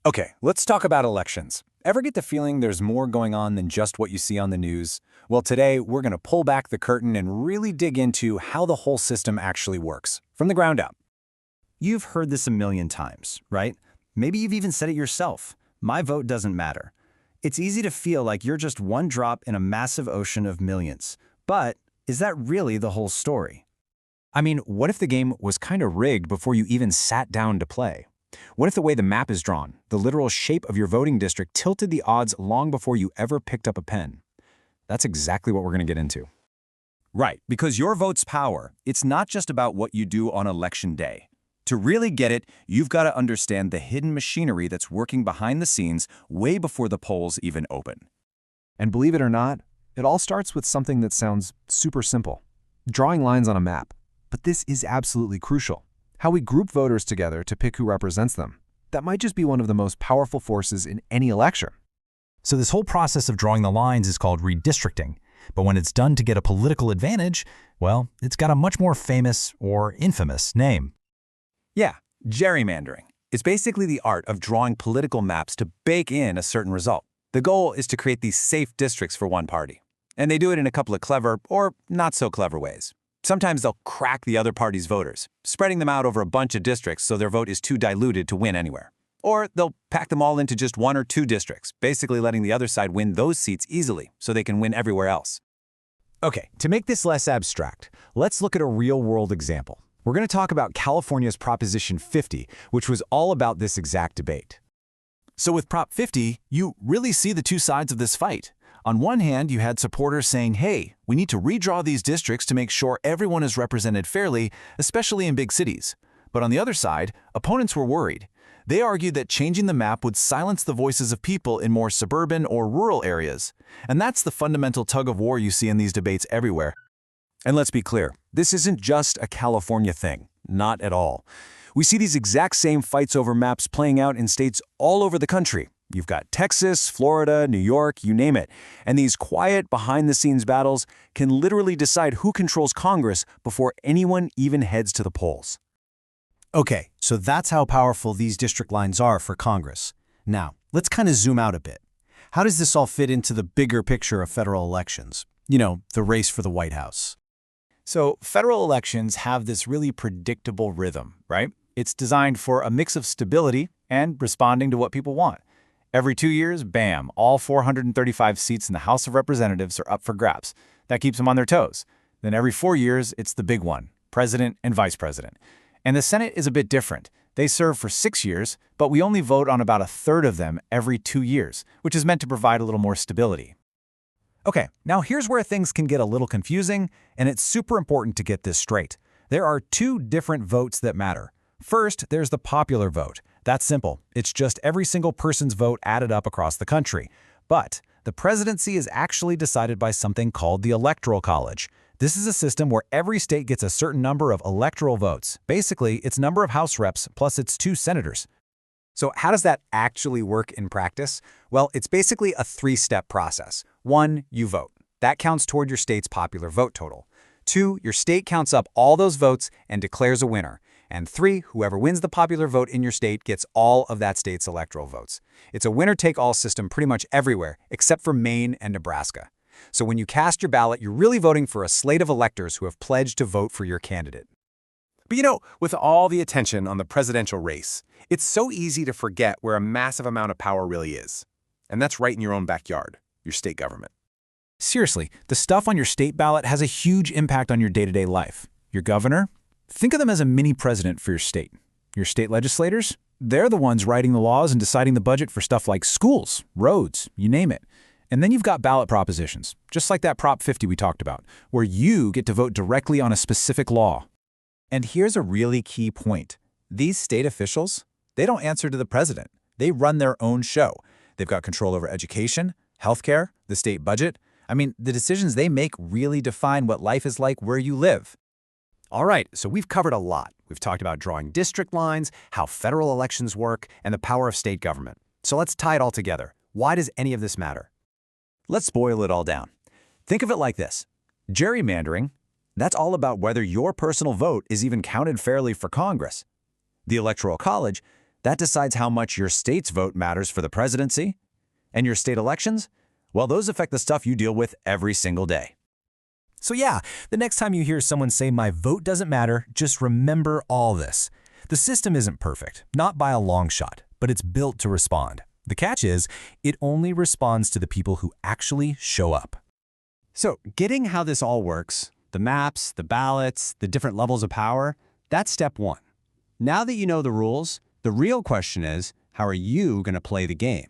Okay, let's talk about elections. Ever get the feeling there's more going on than just what you see on the news? Well, today we're going to pull back the curtain and really dig into how the whole system actually works, from the ground up. You've heard this a million times, right? Maybe you've even said it yourself. My vote doesn't matter. It's easy to feel like you're just one drop in a massive ocean of millions. But is that really the whole story? I mean, what if the game was kind of rigged before you even sat down to play? What if the way the map is drawn, the literal shape of your voting district tilted the odds long before you ever picked up a pen? That's exactly what we're going to get into. Right, because your vote's power, it's not just about what you do on election day. To really get it, you've got to understand the hidden machinery that's working behind the scenes way before the polls even open. And believe it or not, it all starts with something that sounds super simple: drawing lines on a map. But this is absolutely crucial. How we group voters together to pick who represents them. That might just be one of the most powerful forces in any election. So this whole process of drawing the lines is called redistricting. But when it's done to get a political advantage, well, it's got a much more famous or infamous name. Yeah, gerrymandering. It's basically the art of drawing political maps to bake in a certain result. The goal is to create these safe districts for one party. And they do it in a couple of clever or not so clever ways. Sometimes they'll crack the other party's voters, spreading them out over a bunch of districts so their vote is too diluted to win anywhere. Or they'll pack them all into just one or two districts, basically letting the other side win those seats easily so they can win everywhere else. Okay, to make this less abstract, let's look at a real-world example. We're going to talk about California's Proposition 50, which was all about this exact debate. So with Prop 50, you really see the two sides of this fight. On one hand, you had supporters saying, hey, we need to redraw these districts to make sure everyone is represented fairly, especially in big cities. But on the other side, opponents were worried. They argued that changing the map would silence the voices of people in more suburban or rural areas. And that's the fundamental tug of war you see in these debates everywhere. And let's be clear, this isn't just a California thing. Not at all. We see these exact same fights over maps playing out in states all over the country. You've got Texas, Florida, New York, you name it. And these quiet, behind-the-scenes battles can literally decide who controls Congress before anyone even heads to the polls. Okay, so that's how powerful these district lines are for Congress. Now, let's kind of zoom out a bit. How does this all fit into the bigger picture of federal elections? You know, the race for the White House. So federal elections have this really predictable rhythm, right? It's designed for a mix of stability and responding to what people want. Every 2 years, bam, all 435 seats in the House of Representatives are up for grabs. That keeps them on their toes. Then every 4 years, it's the big one, president and vice president. And the Senate is a bit different. They serve for 6 years, but we only vote on about a third of them every 2 years, which is meant to provide a little more stability. Okay, now here's where things can get a little confusing, and it's super important to get this straight. There are two different votes that matter. First, there's the popular vote. That's simple. It's just every single person's vote added up across the country. But the presidency is actually decided by something called the Electoral College. This is a system where every state gets a certain number of electoral votes. Basically, it's number of House reps plus its 2 senators. So how does that actually work in practice? Well, it's basically a 3-step process. 1, you vote. That counts toward your state's popular vote total. 2, your state counts up all those votes and declares a winner. And 3, whoever wins the popular vote in your state gets all of that state's electoral votes. It's a winner-take-all system pretty much everywhere, except for Maine and Nebraska. So when you cast your ballot, you're really voting for a slate of electors who have pledged to vote for your candidate. But you know, with all the attention on the presidential race, it's so easy to forget where a massive amount of power really is. And that's right in your own backyard, your state government. Seriously, the stuff on your state ballot has a huge impact on your day-to-day life. Your governor? Think of them as a mini president for your state. Your state legislators? They're the ones writing the laws and deciding the budget for stuff like schools, roads, you name it. And then you've got ballot propositions, just like that Prop 50 we talked about, where you get to vote directly on a specific law. And here's a really key point. These state officials, they don't answer to the president. They run their own show. They've got control over education, healthcare, the state budget. I mean, the decisions they make really define what life is like where you live. All right, so we've covered a lot. We've talked about drawing district lines, how federal elections work, and the power of state government. So let's tie it all together. Why does any of this matter? Let's boil it all down. Think of it like this. Gerrymandering, that's all about whether your personal vote is even counted fairly for Congress. The Electoral College, That decides how much your state's vote matters for the presidency. And your state elections? Well, those affect the stuff you deal with every single day. So yeah, the next time you hear someone say my vote doesn't matter, just remember all this. The system isn't perfect, not by a long shot, but it's built to respond. The catch is, it only responds to the people who actually show up. So getting how this all works, the maps, the ballots, the different levels of power, that's step one. Now that you know the rules, the real question is, how are you going to play the game?